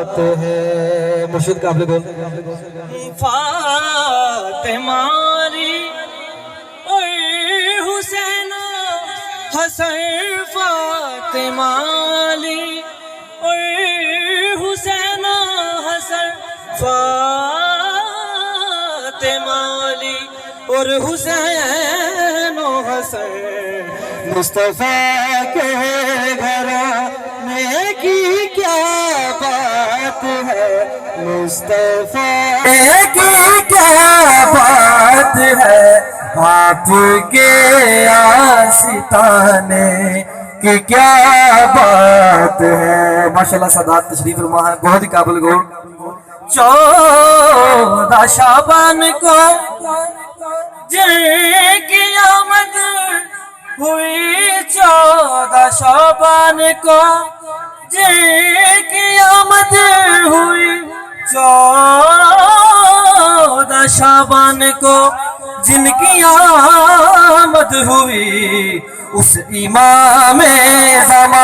بات ہے. مرشد قابل گول فاطمہ علی اور حسین حسن، فاطمہ علی اور حسین حسن، فاطمہ علی اور حسین و حسن. مصطفیٰ کے گھرانے کی کیا بات ہے، مصطفیٰ کی کیا بات ہے، آپ کے آستانے کی کیا بات ہے. ماشاءاللہ سادات تشریف فرما ہے، بہت ہی قابل گو. 14 شعبان کو جن کی آمد ہوئی، 14 شعبان کو جن کی آمد ہوئی، 14 شعبان کو جن کی آمد ہوئی، اس امام زمان